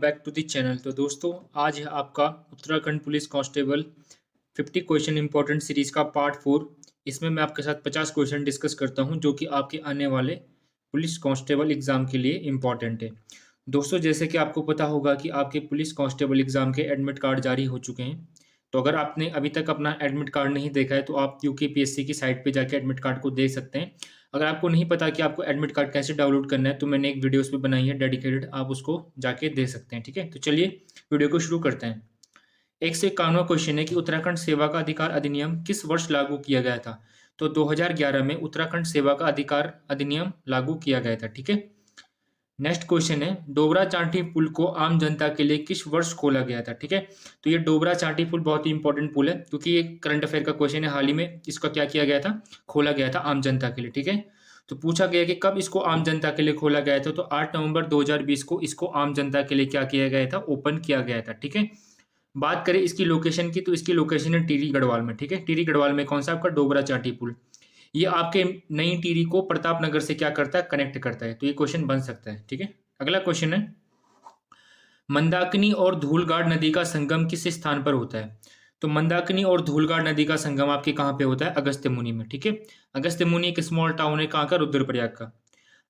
Back to the channel. तो दोस्तों, आज है आपका Uttarakhand police constable 50 question important series का पार्ट 4। इसमें मैं आपके साथ 50 क्वेश्चन डिस्कस करता हूं जो कि आपके आने वाले पुलिस कांस्टेबल एग्जाम के लिए इंपॉर्टेंट है। दोस्तों, जैसे कि आपको पता होगा कि आपके पुलिस कांस्टेबल एग्जाम के एडमिट कार्ड जारी हो चुके हैं। तो अगर आपने अभी तक अपना एडमिट कार्ड नहीं देखा है तो आप यूकेपीएससी की साइट पे जाके एडमिट कार्ड को देख सकते हैं। अगर आपको नहीं पता कि आपको एडमिट कार्ड कैसे डाउनलोड करना है तो मैंने एक वीडियो उस पर बनाई है डेडिकेटेड, आप उसको जाके देख सकते हैं। ठीक है, तो चलिए वीडियो को शुरू करते हैं। एक से 51वां क्वेश्चन है कि उत्तराखंड सेवा का अधिकार अधिनियम किस वर्ष लागू किया गया था। तो 2011 में उत्तराखंड सेवा का अधिकार अधिनियम लागू किया गया था। ठीक है, नेक्स्ट क्वेश्चन है डोबरा चांठी पुल को आम जनता के लिए किस वर्ष खोला गया था। ठीक है, तो ये डोबरा चांठी पुल बहुत ही इंपॉर्टेंट पुल है क्योंकि ये करंट अफेयर का क्वेश्चन है। हाल ही में इसका क्या किया गया था, खोला गया था आम जनता के लिए। ठीक है, तो पूछा गया कि कब इसको आम जनता के लिए खोला गया था। तो 8 नवंबर 2020 को इसको आम जनता के लिए क्या किया गया था, ओपन किया गया था। ठीक है, बात करें इसकी लोकेशन की तो इसकी लोकेशन है टिहरी गढ़वाल में। ठीक है, टिहरी गढ़वाल में कौन सा आपका डोबरा चांठी पुल, ये आपके नई टिहरी को प्रताप नगर से क्या करता है, कनेक्ट करता है। तो ये क्वेश्चन बन सकता है। ठीक है, अगला क्वेश्चन है मंदाकिनी और धूलगाड़ नदी का संगम किस स्थान पर होता है। तो मंदाकिनी और धूलगाड़ नदी का संगम आपके कहाँ पे होता है, अगस्त्य मुनि में। ठीक है, अगस्त्य मुनि एक स्मॉल टाउन है कहाँ का, रुद्रप्रयाग का।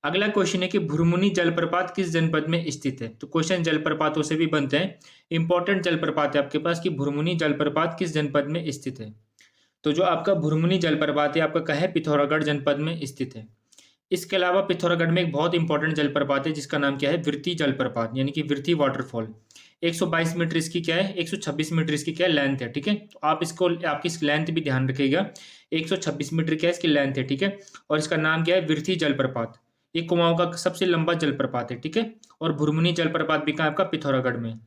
अगला क्वेश्चन है कि भुरमुनी जलप्रपात किस जनपद में स्थित है। तो क्वेश्चन जलप्रपातों से भी बनते हैं, इंपॉर्टेंट जलप्रपात है आपके पास कि भुरमुनी जलप्रपात किस जनपद में स्थित है। तो जो आपका भुरमुनी जलप्रपात है आपका कहाँ है, पिथौरागढ़ जनपद में स्थित है। इसके अलावा पिथौरागढ़ में एक बहुत इंपॉर्टेंट जलप्रपात है जिसका नाम क्या है, विरती जलप्रपात, यानी कि विरती वाटरफॉल। 122 मीटर इसकी क्या है, 126 मीटर इसकी क्या लेंथ है। ठीक है, तो आप इसको आपकी इस लेंथ भी ध्यान रखिएगा, 126 मीटर क्या है इसकी लेंथ है। ठीक है, और इसका नाम क्या है, विरती जलप्रपात। ये कुमाऊं का सबसे लंबा जलप्रपात है। ठीक है, और भुरमुनी जलप्रपात भी कहाँ आपका, पिथौरागढ़ में।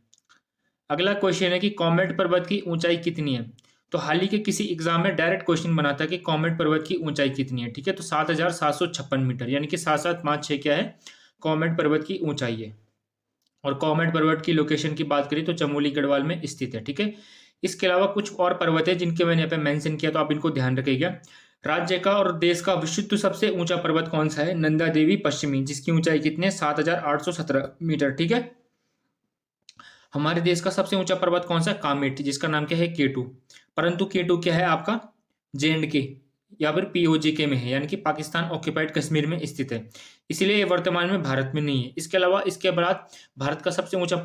अगला क्वेश्चन है कि कॉमेट पर्वत की ऊंचाई कितनी है। तो हाल ही के किसी एग्जाम में डायरेक्ट क्वेश्चन बना था कि कॉमेट पर्वत की ऊंचाई कितनी है। ठीक है, तो 7,756 मीटर, यानी कि 7,756 क्या है, कॉमेट पर्वत की ऊंचाई है। और कॉमेट पर्वत की लोकेशन की बात करें तो चमोली गढ़वाल में स्थित है। ठीक है, इसके अलावा कुछ और पर्वत है जिनके मैंने यहाँ पे मेंशन किया, तो आप इनको ध्यान रखिएगा। राज्य का और देश का विश्व सबसे ऊंचा पर्वत कौन सा है, नंदा देवी पश्चिमी, जिसकी ऊंचाई कितनी है, 7,817 मीटर। ठीक है, हमारे देश का सबसे ऊंचा पर्वत कौन सा, कामेट, जिसका नाम क्या है, केटू। परंतु केटू क्या है आपका JNK या फिर POJK में है, यानी कि पाकिस्तान ऑक्यूपाइड कश्मीर में स्थित है, इसलिए ये वर्तमान में भारत में नहीं है। इसके अलावा इसके बाद भारत का सबसे ऊंचा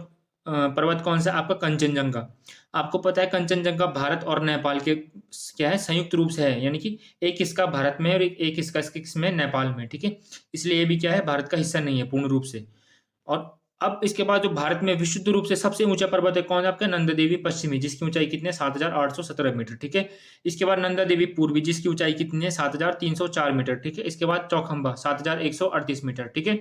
पर्वत कौन सा, आपका कंचनजंगा। आपको पता है कंचनजंगा भारत और नेपाल के क्या है, संयुक्त रूप से है, यानी कि एक इसका भारत में और एक इसका इसमें नेपाल में। ठीक है, इसलिए ये भी क्या है, भारत का हिस्सा नहीं है पूर्ण रूप से। और अब इसके बाद जो भारत में विशुद्ध रूप से सबसे ऊंचा पर्वत है कौन है आपका, नंदा देवी पश्चिमी, जिसकी ऊंचाई कितनी है, 7,817 मीटर। ठीक है, इसके बाद नंदा देवी पूर्वी, जिसकी ऊंचाई कितनी है, 7,304 मीटर। ठीक है, इसके बाद चौखंबा 7,138 मीटर। ठीक है,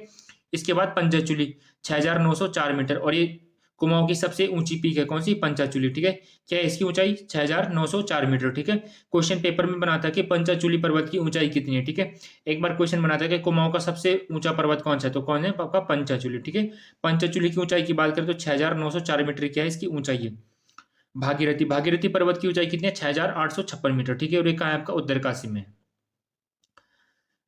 इसके बाद पंचाचूली 6,904 मीटर। और ये कुमाऊं की सबसे ऊंची पीक है कौन सी, पंचाचूली। ठीक है, क्या है इसकी ऊंचाई, 6,904 मीटर। ठीक है, क्वेश्चन पेपर में बना था कि पंचाचूली पर्वत की ऊंचाई कितनी है। ठीक है, एक बार क्वेश्चन बना था कि कुमाऊं का सबसे ऊंचा पर्वत कौन सा है, तो कौन है आपका, पंचाचूली। ठीक है, पंचाचूली की ऊंचाई की बात करें तो 6,904 मीटर क्या है इसकी ऊंचाई है। भागीरथी, भागीरथी पर्वत की ऊंचाई कितनी है, 6,856 मीटर। ठीक है, और ये कहाँ है आपका, उत्तरकाशी में।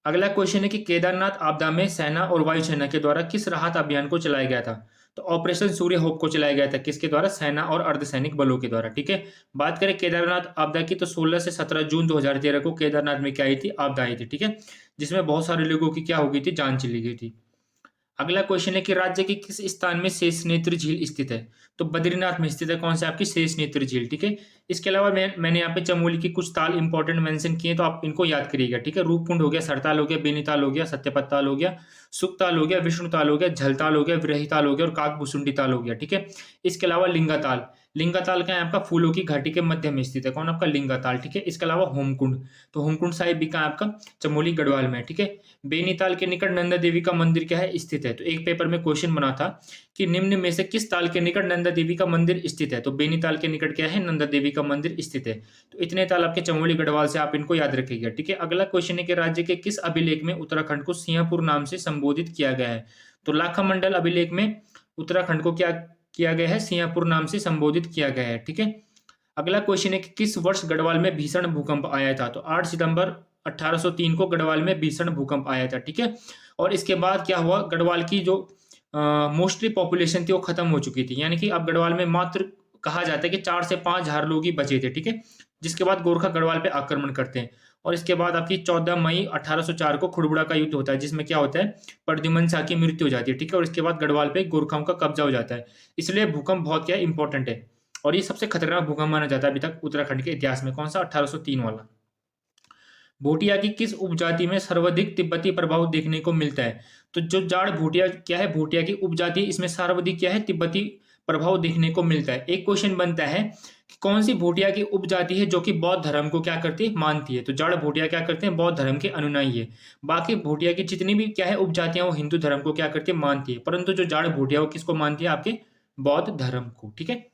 अगला क्वेश्चन है कि केदारनाथ आपदा में सेना और वायुसेना के द्वारा किस राहत अभियान को चलाया गया था। तो ऑपरेशन सूर्य होप को चलाया गया था, किसके द्वारा, सेना और अर्धसैनिक बलों के द्वारा। ठीक है, बात करें केदारनाथ आपदा की तो 16 से 17 जून 2013 को केदारनाथ में क्या आई थी, आपदा आई थी। ठीक है, जिसमें बहुत सारे लोगों की क्या हो गई थी, जान चली गई थी। अगला क्वेश्चन है कि राज्य के किस स्थान में शेषनेत्र झील स्थित है। तो बद्रीनाथ में स्थित है, कौन सा आपकी, शेषनेत्र झील। ठीक है, इसके अलावा मैंने यहाँ पे चमोली की कुछ ताल इंपॉर्टेंट मेंशन किए, तो आप इनको याद करिएगा। ठीक है, रूपकुंड हो गया, सरताल हो गया, बेनीताल हो गया, सत्यपताल हो गया, सुखताल हो गया, विष्णुताल हो गया, झलताल हो गया, विरहीताल हो गया और काकभुसुंडी ताल हो गया। ठीक है, इसके अलावा लिंगाताल, लिंगाताल का है आपका फूलों की घाटी के मध्य में स्थित है, कौन आपका, लिंगाताल। ठीक है, इसके अलावा होमकुंड, तो होमकुंड साहिब भी कहाँ आपका, चमोली गढ़वाल में। ठीक है, बेनीताल के निकट नंदा देवी का मंदिर क्या है, स्थित है। तो एक पेपर में क्वेश्चन बना था कि निम्न में से किस ताल के निकट नंदा देवी का मंदिर स्थित है। तो बेनीताल के निकट क्या है, नंदा देवी का मंदिर स्थित है। तो इतने ताल आपके चमोली गढ़वाल से, आप इनको याद रखिएगा। ठीक है, अगला क्वेश्चन है कि राज्य के किस अभिलेख में उत्तराखंड को सिंहपुर नाम से संबोधित किया गया है। तो लाखा मंडल अभिलेख में उत्तराखंड को क्या किया गया है, सिंहपुर नाम से संबोधित किया गया है। ठीक है, अगला क्वेश्चन है कि किस वर्ष गढ़वाल में भीषण भूकंप आया था। तो 8 सितंबर 1803 को गढ़वाल में भीषण भूकंप आया था। ठीक है, और इसके बाद क्या हुआ, गढ़वाल की जो मोस्टली पॉपुलेशन थी वो खत्म हो चुकी थी, यानी कि अब गढ़वाल में मात्र कहा जाता है कि 4 से 5,000 लोग ही बचे थे, ठीक है। जिसके बाद गोरखा गढ़वाल पे आक्रमण करते हैं और इसके बाद आपकी 14 मई 1804 को खुड़बुड़ा का युद्ध होता है, जिसमें क्या होता है, प्रद्युमन शाह की मृत्यु हो जाती है, ठीक है। और इसके बाद गढ़वाल पे गोरखाओं का कब्जा हो जाता है। इसलिए भूकंप बहुत क्या इंपॉर्टेंट है और ये सबसे खतरनाक भूकंप माना जाता है अभी तक उत्तराखंड के इतिहास में। कौन सा? 1803 वाला। भूटिया की किस उपजाति में सर्वाधिक तिब्बती प्रभाव देखने को मिलता है? तो जो जाड़ भूटिया क्या है, भूटिया की उपजाति, इसमें सर्वाधिक क्या है, तिब्बती प्रभाव देखने को मिलता है। एक क्वेश्चन बनता है कि कौन सी भूटिया की उपजाति है जो कि बौद्ध धर्म को क्या करती है, मानती है? तो जाड़ भूटिया क्या करते हैं, बौद्ध धर्म के अनुयायी है। बाकी भूटिया की जितनी भी क्या है उपजातियां, वो हिंदू धर्म को क्या करती है, मानती है। परंतु जो जाड़ भूटिया वो किसको मानती है, आपके बौद्ध धर्म को, ठीक है।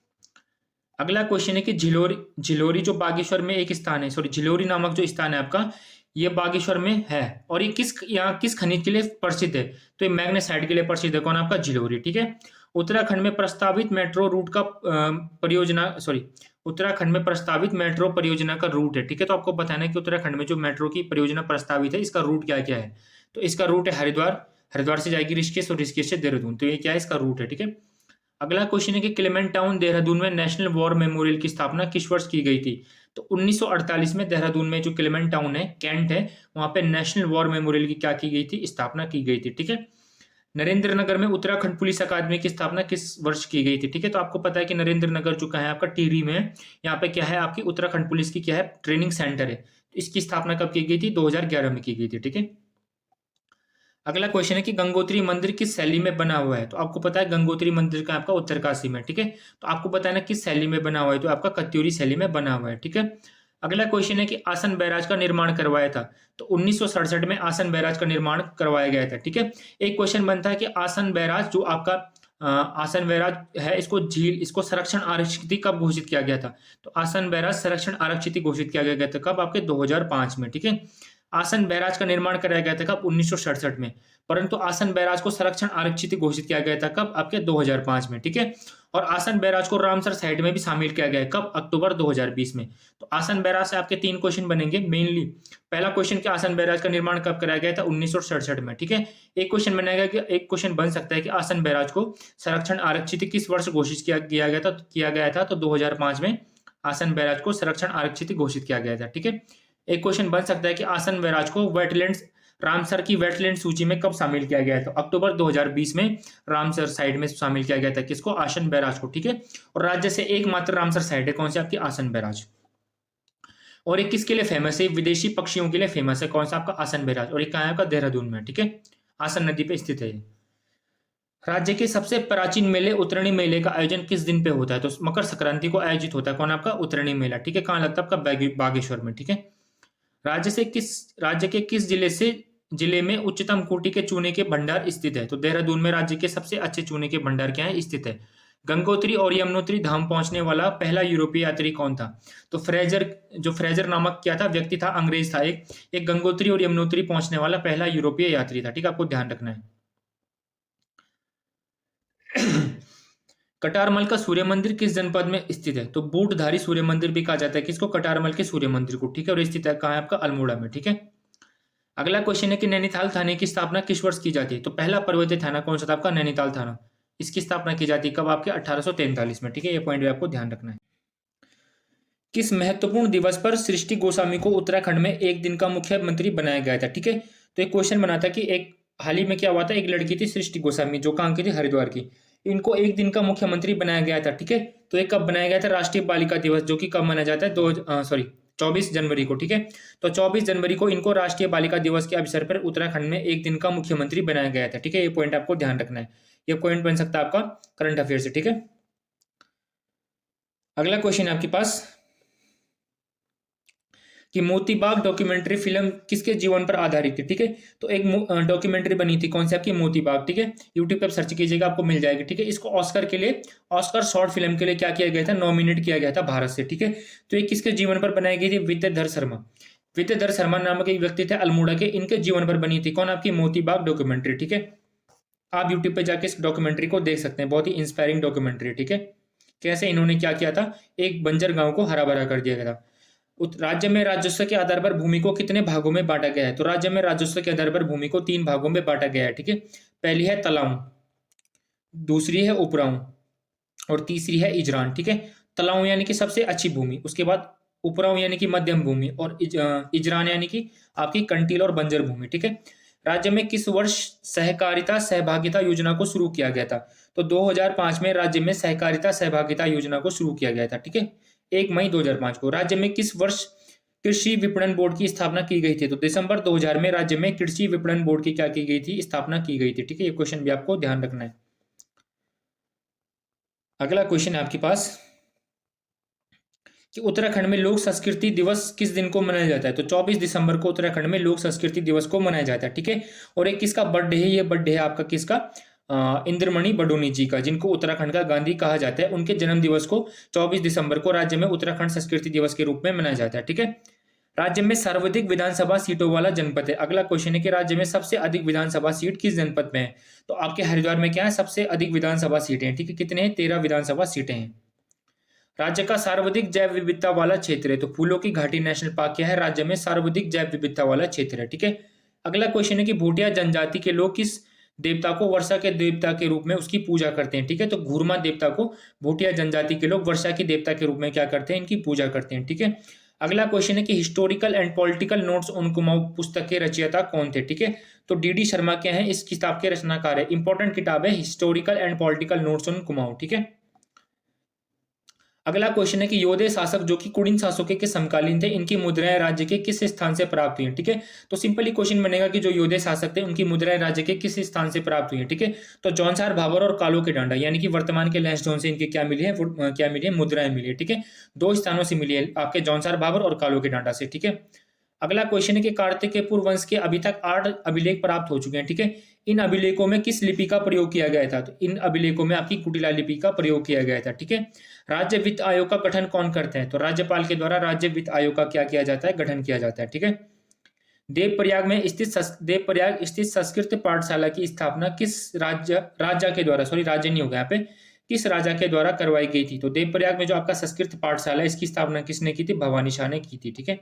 अगला क्वेश्चन है कि झिलोरी, झिलोरी जो बागेश्वर में एक स्थान है, सॉरी झिलोरी नामक जो स्थान है आपका, ये बागेश्वर में है और ये यहाँ किस खनिज के लिए प्रसिद्ध है? तो ये मैग्नेसाइट के लिए प्रसिद्ध है। कौन? आपका झिलोरी, ठीक है। उत्तराखंड में प्रस्तावित मेट्रो रूट का परियोजना, सॉरी, उत्तराखंड में प्रस्तावित मेट्रो परियोजना का रूट है, ठीक है। तो आपको बताना है कि उत्तराखंड में जो मेट्रो की परियोजना प्रस्तावित है, इसका रूट क्या क्या है? तो इसका रूट है हरिद्वार, हरिद्वार से जाएगी ऋषिकेश और ऋषिकेश से देहरादून। तो ये क्या है, इसका रूट है, ठीक है। अगला क्वेश्चन है कि क्लेमेंट टाउन देहरादून में नेशनल वॉर मेमोरियल की स्थापना किस वर्ष की गई थी? तो 1948 में देहरादून में जो क्लेमेंट टाउन है, कैंट है, वहां पे नेशनल वॉर मेमोरियल की क्या की गई थी, स्थापना की गई थी, ठीक है। नरेंद्र नगर में उत्तराखंड पुलिस अकादमी की स्थापना किस वर्ष की गई थी? ठीक है। तो आपको पता है कि नरेंद्र नगर जो है आपका टिहरी में है, यहाँ पे क्या है, आपकी उत्तराखंड पुलिस की क्या है, ट्रेनिंग सेंटर है। इसकी स्थापना कब की गई थी? 2011 में की गई थी, ठीक है। अगला क्वेश्चन है कि गंगोत्री मंदिर किस शैली में बना हुआ है? तो आपको पता है गंगोत्री मंदिर का आपका उत्तरकाशी में, ठीक है। तो आपको बताना किस शैली में बना हुआ है? तो आपका कत्यूरी शैली में बना हुआ है, ठीक है। अगला क्वेश्चन है कि आसन बैराज का निर्माण करवाया था? तो 1967 में आसन बैराज का निर्माण करवाया गया था, ठीक है। एक क्वेश्चन बनता है कि आसन बैराज जो आपका आसन बैराज है, इसको झील, इसको संरक्षण आरक्षित कब घोषित किया गया था? तो आसन बैराज संरक्षण आरक्षित घोषित किया गया था कब? आपके 2005 में, ठीक है। आसन बैराज का निर्माण कराया गया था कब? 1967 में। परंतु आसन बैराज को संरक्षण आरक्षित घोषित किया गया था कब? आपके 2005 में, ठीक है। और आसन बैराज को रामसर साइट में भी शामिल किया गया है कब? अक्टूबर 2020 में। तो आसन बैराज से आपके 3 क्वेश्चन बनेंगे मेनली। पहला क्वेश्चन कि आसन बैराज का निर्माण कब कराया गया था? 1967 में, ठीक है। एक क्वेश्चन बनेगा कि एक क्वेश्चन बन सकता है कि आसन बैराज को संरक्षण आरक्षित किस वर्ष घोषित किया गया था? तो 2005 में आसन बैराज को संरक्षण आरक्षित घोषित किया गया था, ठीक है। एक क्वेश्चन बन सकता है कि आसन बैराज को वेटलैंड्स, रामसर की वेटलैंड सूची में कब शामिल किया गया था? तो अक्टूबर 2020 में रामसर साइट में शामिल किया गया था किसको? आसन बैराज को, ठीक है। और राज्य से एकमात्र रामसर साइट है, कौन सी? आपकी आसन बैराज। और ये किसके लिए फेमस है? विदेशी पक्षियों के लिए फेमस है। कौन सा? आपका आसन बैराज। और ये कहाँ है आपका? देहरादून में, ठीक है। आसन नदी पे स्थित है। राज्य के सबसे प्राचीन मेले उत्तरायणी मेले का आयोजन किस दिन पे होता है? तो मकर संक्रांति को आयोजित होता है। कौन? आपका उत्तरायणी मेला, ठीक है। कहाँ लगता है? आपका बागेश्वर में, ठीक है। राज्य के किस जिले में उच्चतम कोटि के चूने के भंडार स्थित है? तो देहरादून में राज्य के सबसे अच्छे चूने के भंडार क्या है, स्थित है। गंगोत्री और यमुनोत्री धाम पहुंचने वाला पहला यूरोपीय यात्री कौन था? तो फ्रेजर नामक क्या था, व्यक्ति था, अंग्रेज था एक गंगोत्री और यमुनोत्री पहुंचने वाला पहला यूरोपीय यात्री था, ठीक है। आपको ध्यान रखना है। कटारमल का सूर्य मंदिर किस जनपद में स्थित है? तो बूटधारी सूर्य मंदिर भी कहा जाता है किसको? कटारमल के सूर्य मंदिर को, ठीक है। और स्थित है कहाँ है? आपका अल्मोड़ा में, ठीक है। अगला क्वेश्चन है कि नैनीताल थाने की स्थापना किस वर्ष की जाती है? तो पहला पर्वतीय थाना कौन सा था? आपका नैनीताल थाना। इसकी स्थापना की जाती है कब? आपके 1843 में, ठीक है। ये पॉइंट भी आपको ध्यान रखना है। किस महत्वपूर्ण दिवस पर सृष्टि गोस्वामी को उत्तराखंड में एक दिन का मुख्यमंत्री बनाया गया था? ठीक है। तो एक क्वेश्चन बना था कि एक हाल ही में क्या हुआ था, एक लड़की थी सृष्टि गोस्वामी जो कहाँ की थी? हरिद्वार की। इनको एक दिन का मुख्यमंत्री बनाया गया था, ठीक है। तो ये कब बनाया गया था? राष्ट्रीय बालिका दिवस, जो कि कब मनाया जाता है? 24 जनवरी को, ठीक है। तो 24 जनवरी को इनको राष्ट्रीय बालिका दिवस के अवसर पर उत्तराखंड में एक दिन का मुख्यमंत्री बनाया गया था, ठीक है। ये पॉइंट आपको ध्यान रखना है। ये पॉइंट बन सकता है आपका करंट अफेयर से, ठीक है। अगला क्वेश्चन है आपके पास कि मोतीबाग डॉक्यूमेंट्री फिल्म किसके जीवन पर आधारित थी? ठीक है। तो एक डॉक्यूमेंट्री बनी थी, कौन सी? आपकी मोतीबाग, ठीक है। यूट्यूब पर सर्च कीजिएगा, आपको मिल जाएगी, ठीक है। इसको ऑस्कर शॉर्ट फिल्म के लिए क्या किया गया था? नॉमिनेट किया गया था भारत से, ठीक है। तो ये किसके जीवन पर बनाई गई थी? विद्याधर शर्मा। विद्याधर शर्मा नामक एक व्यक्ति थे अल्मोड़ा के, इनके जीवन पर बनी थी कौन? आपकी मोतीबाग डॉक्यूमेंट्री, ठीक है। आप यूट्यूब पे जाके इस डॉक्यूमेंट्री को देख सकते हैं, बहुत ही इंस्पायरिंग डॉक्यूमेंट्री, ठीक है। कैसे इन्होंने क्या किया था, एक बंजर गांव को हरा भरा कर दिया गया था। राज्य में राजस्व के आधार पर भूमि को कितने भागों में बांटा गया है? तो राज्य में राजस्व के आधार पर भूमि को 3 भागों में बांटा गया है, ठीक है। पहली है तलाऊ, दूसरी है उपराऊ और तीसरी है इजरान। ठीक है, तलाऊ यानी कि सबसे अच्छी भूमि, उसके बाद उपराऊ यानी कि मध्यम भूमि और इजरान यानी कि आपकी कंटील और बंजर भूमि। ठीक है, राज्य में किस वर्ष सहकारिता सहभागिता योजना को शुरू किया गया था? तो 2005 में राज्य में सहकारिता सहभागिता योजना को शुरू किया गया था। ठीक है, 1 मई 2005 को। राज्य में किस वर्ष कृषि विपणन बोर्ड की स्थापना की गई थी? तो दिसंबर 2000 में राज्य में कृषि विपणन बोर्ड की क्या की गई थी? स्थापना की गई थी। ठीक है, ये क्वेश्चन भी आपको ध्यान रखना है। अगला क्वेश्चन है आपके पास कि उत्तराखंड में लोक संस्कृति दिवस किस दिन को मनाया जाता है? तो 24 दिसंबर को उत्तराखंड में लोक संस्कृति दिवस को मनाया जाता है। ठीक है, और एक किसका बर्थडे है? ये बर्थडे है आपका किसका? इंद्रमणि बडोनी जी का, जिनको उत्तराखंड का गांधी कहा जाता है। उनके जन्म दिवस को 24 दिसंबर को राज्य में उत्तराखंड संस्कृति दिवस के रूप में मनाया जाता है। ठीक है, राज्य में सर्वाधिक विधानसभा सीटों वाला जनपद है। अगला क्वेश्चन है कि राज्य में सबसे अधिक विधानसभा सीट किस जनपद में है? तो आपके हरिद्वार में क्या है? सबसे अधिक विधानसभा सीटें हैं। ठीक है, कितने हैं? 13 विधानसभा सीटें हैं। राज्य का सर्वाधिक जैव विविधता वाला क्षेत्र है। तो फूलों की घाटी नेशनल पार्क क्या है? राज्य में सर्वाधिक जैव विविधता वाला क्षेत्र है। ठीक है, अगला क्वेश्चन है कि भूटिया जनजाति के लोग किस देवता को वर्षा के देवता के रूप में उसकी पूजा करते हैं? ठीक है, तो घूरमा देवता को भूटिया जनजाति के लोग वर्षा के देवता के रूप में क्या करते हैं? इनकी पूजा करते हैं। ठीक है, अगला क्वेश्चन है कि historical and political notes on Kumaon पुस्तक के रचयिता कौन थे? ठीक है, तो डी शर्मा क्या है? इस किताब के रचनाकार है। इंपॉर्टेंट किताब है historical and political notes on Kumaon. ठीक है, अगला क्वेश्चन है कि योधे शासक जो कि कुड़िन शासकों के समकालीन थे, इनकी मुद्राएं राज्य के किस स्थान से प्राप्त हुई हैं? ठीक है, तो सिंपली क्वेश्चन बनेगा कि जो योधे शासक थे उनकी मुद्राएं राज्य के किस स्थान से प्राप्त हुई हैं? ठीक है, तो जौनसार भाबर और कालो के डांडा यानी कि वर्तमान के लैंसडाउन से इनकी क्या मिली है? क्या मिली है? मुद्राएं मिली है। ठीक है, 2 स्थानों से मिली है, आपके जौनसार भाबर और कालो के डांडा से। ठीक है, अगला क्वेश्चन है कि कार्तिकेयपुर वंश के अभी तक 8 अभिलेख प्राप्त हो चुके हैं। ठीक है, इन अभिलेखों में किस लिपि का प्रयोग किया गया था? तो इन अभिलेखों में आपकी कुटिला लिपि का प्रयोग किया गया था। ठीक है, राज्य वित्त आयोग का गठन कौन करते हैं? तो राज्यपाल के द्वारा राज्य वित्त आयोग का क्या किया जाता है? गठन किया जाता है। ठीक है, देवप्रयाग स्थित संस्कृत पाठशाला की स्थापना किस राजा के द्वारा, सॉरी राज्य नहीं होगा यहाँ पे, किस राजा के द्वारा करवाई गई थी? तो देवप्रयाग में जो आपका संस्कृत पाठशाला है इसकी स्थापना किसने की थी? भवानी शाह ने की थी। ठीक है,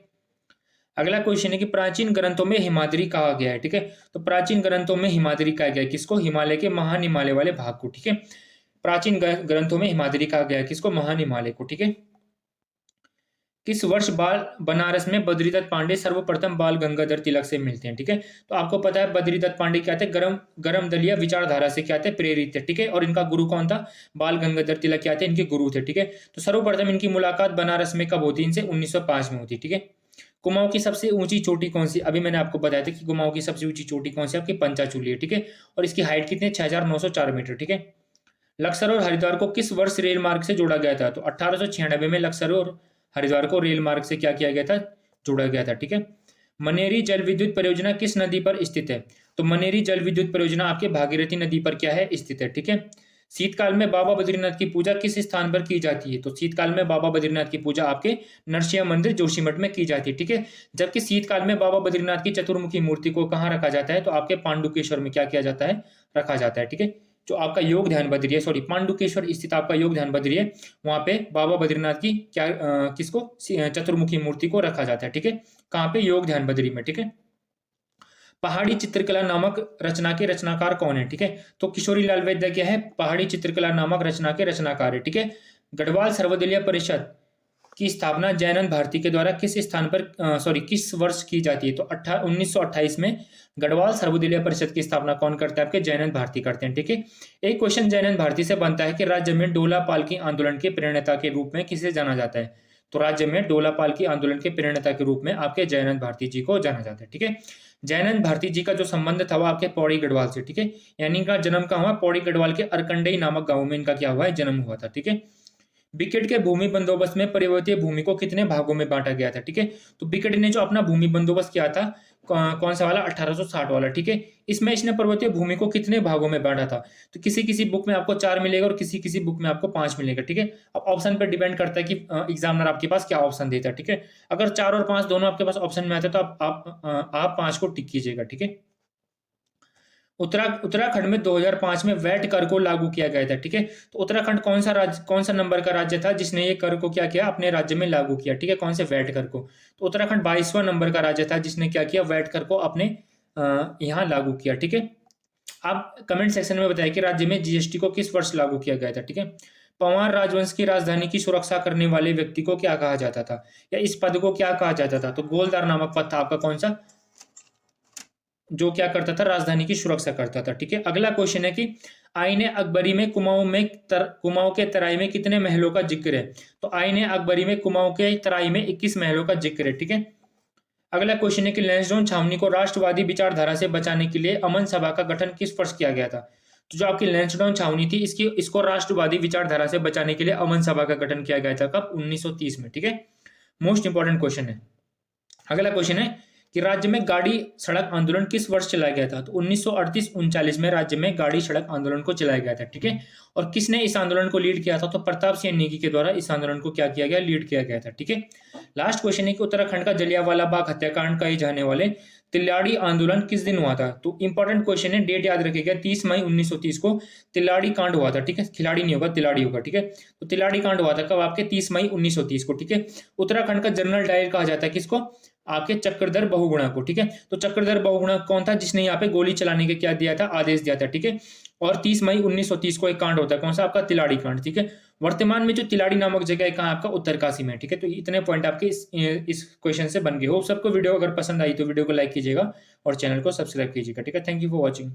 अगला क्वेश्चन है कि प्राचीन ग्रंथों में हिमाद्री कहा गया है। ठीक है, तो प्राचीन ग्रंथों में हिमाद्री कहा गया है किसको? हिमालय के महान हिमालय वाले भाग को। ठीक है, प्राचीन ग्रंथों में हिमाद्री कहा गया है किसको? महान हिमालय को। ठीक है, किस वर्ष बाल बनारस में बद्रीदत्त पांडे सर्वप्रथम बाल गंगाधर तिलक से मिलते हैं? ठीक है, तो आपको पता है बद्रीदत्त पांडे क्या थे? गरम दलिया विचारधारा से क्या थे? प्रेरित थे। ठीक है, और इनका गुरु कौन था? बाल गंगाधर तिलक क्या थे? इनके गुरु थे। ठीक है, तो सर्वप्रथम इनकी मुलाकात बनारस में कब होती? इनसे 1905 में होती। ठीक है, कुमाऊं की सबसे ऊंची चोटी कौन सी? अभी मैंने आपको बताया था कि कुमाऊं की सबसे ऊंची चोटी कौन सी? आपकी पंचाचूली है। ठीक है, और इसकी हाइट कितनी है? 6904 मीटर। ठीक है, लक्सर और हरिद्वार को किस वर्ष रेल मार्ग से जोड़ा गया था? तो 1896 में लक्सर और हरिद्वार को रेल मार्ग से क्या किया गया था? जोड़ा गया था। ठीक है, मनेरी जल विद्युत परियोजना किस नदी पर स्थित है? तो मनेरी जल विद्युत परियोजना आपके भागीरथी नदी पर क्या है? स्थित है। ठीक है, शीतकाल में बाबा बद्रीनाथ की पूजा किस स्थान पर की जाती है? तो शीतकाल में बाबा बद्रीनाथ की पूजा आपके नरसिंह मंदिर जोशीमठ में की जाती है। ठीक है, जबकि शीतकाल में बाबा बद्रीनाथ की चतुर्मुखी मूर्ति को कहाँ रखा जाता है? तो आपके पांडुकेश्वर में क्या किया जाता है? रखा जाता है। ठीक है, जो आपका योग ध्यान बद्री है, सॉरी पांडुकेश्वर स्थित आपका योग ध्यान बद्री है, वहां पे बाबा बद्रीनाथ की क्या किसको? चतुर्मुखी मूर्ति को रखा जाता है। ठीक है, कहाँ पे? योग ध्यान बद्री में। ठीक है, पहाड़ी चित्रकला नामक रचना के रचनाकार कौन है? ठीक है, तो किशोरी लाल वैद्य क्या है? पहाड़ी चित्रकला नामक रचना के रचनाकार है। ठीक है, गढ़वाल सर्वदलीय परिषद की स्थापना जयनंद भारती के द्वारा किस स्थान पर किस वर्ष की जाती है? तो 1928 में गढ़वाल सर्वदलीय परिषद की स्थापना कौन करता है? आपके जयनंद भारती करते हैं। ठीक है, एक क्वेश्चन जयनंद भारती से बनता है कि राज्य में डोला पालकी आंदोलन के प्रणेता के रूप में किसे जाना जाता है? तो राज्य में डोला पालकी आंदोलन के प्रणेता के रूप में आपके जयनंद भारती जी को जाना जाता है। ठीक है, जयनंद भारती जी का जो संबंध था वो आपके पौड़ी गढ़वाल से। ठीक है, यानी इनका जन्म कहाँ हुआ? पौड़ी गढ़वाल के अरकंडई नामक गांव में इनका क्या हुआ है? जन्म हुआ था। ठीक है, बिकेट के भूमि बंदोबस्त में पर्वतीय भूमि को कितने भागों में बांटा गया था? ठीक है, तो बिकेट ने जो अपना भूमि बंदोबस्त किया था, कौन सा वाला? 1860 वाला। ठीक है, इसमें इसने पर्वतीय भूमि को कितने भागों में बांटा था? तो किसी किसी बुक में आपको 4 मिलेगा और किसी किसी बुक में आपको 5 मिलेगा। ठीक है, अब ऑप्शन पर डिपेंड करता है कि एग्जामिनर आपके पास क्या ऑप्शन देता है। ठीक है, अगर 4 और 5 दोनों आपके पास ऑप्शन में आते हैं तो आप 5 को टिक कीजिएगा। ठीक है, उत्तराखंड में 2005 में वैट कर को लागू किया गया था। ठीक है, तो उत्तराखंड कौन सा नंबर का राज्य था जिसने ये कर को क्या किया? अपने राज्य में लागू किया। ठीक है, कौन से? वैट कर को। तो उत्तराखंड 22वां नंबर का राज्य था जिसने क्या किया? वैट कर को अपने यहाँ लागू किया। ठीक है, आप कमेंट सेक्शन में बताइए कि राज्य में जीएसटी को किस वर्ष लागू किया गया था। ठीक है। पंवार राजवंश की राजधानी की सुरक्षा करने वाले व्यक्ति को क्या कहा जाता था, या इस पद को क्या कहा जाता था? तो गोलदार नामक पद था आपका कौन सा, जो क्या करता था, राजधानी की सुरक्षा करता था। ठीक है। अगला क्वेश्चन है कि आईने अकबरी में कुमाऊं के तराई में कितने महलों का जिक्र है? तो आईने अकबरी में कुमाऊं के तराई में 21 महलों का जिक्र है। ठीक है। अगला क्वेश्चन है कि लैंसडाउन छावनी को राष्ट्रवादी विचारधारा से बचाने के लिए अमन सभा का गठन किस वर्ष किया गया था? तो जो आपकी लैंसडाउन छावनी थी, इसको राष्ट्रवादी विचारधारा से बचाने के लिए अमन सभा का गठन किया गया था। कब? 1930 में। ठीक है। मोस्ट इंपॉर्टेंट क्वेश्चन है। अगला क्वेश्चन है कि राज्य में गाड़ी सड़क आंदोलन किस वर्ष चलाया गया था? तो 1938-39 में राज्य में गाड़ी सड़क आंदोलन को चलाया गया था। ठीक है। और किसने इस आंदोलन को लीड किया था? तो प्रताप सिंह नेगी के द्वारा इस आंदोलन को क्या किया गया, लीड किया गया था। ठीक है। लास्ट क्वेश्चन है कि उत्तराखंड का जलियांवाला बाग हत्याकांड कहे जाने वाले तिल्लाड़ी आंदोलन किस दिन हुआ था? तो इंपॉर्टेंट क्वेश्चन है, डेट याद रखिएगा, 30 मई 1930 को तिल्लाड़ी कांड हुआ था। ठीक है। खिलाड़ी नहीं होगा, तिलाड़ी होगा। ठीक है। तो तिल्लाड़ी कांड हुआ था कब? आपके 30 मई 1930 को। ठीक है। उत्तराखंड का जनरल डायर कहा जाता है किसको? आपके चक्रधर बहुगुणा को। ठीक है। तो चक्रधर बहुगुणा कौन था? जिसने यहाँ पे गोली चलाने के क्या दिया था, आदेश दिया था। ठीक है। और 30 मई 1930 को एक कांड होता है, कौन सा? आपका तिलाड़ी कांड। ठीक है। वर्तमान में जो तिलाड़ी नामक जगह है कहाँ? आपका उत्तरकाशी में। ठीक है। तो इतने पॉइंट आपके इस क्वेश्चन से बन गए हो। सबको वीडियो अगर पसंद आई तो वीडियो को लाइक कीजिएगा और चैनल को सब्सक्राइब कीजिएगा। ठीक है। Thank you for watching.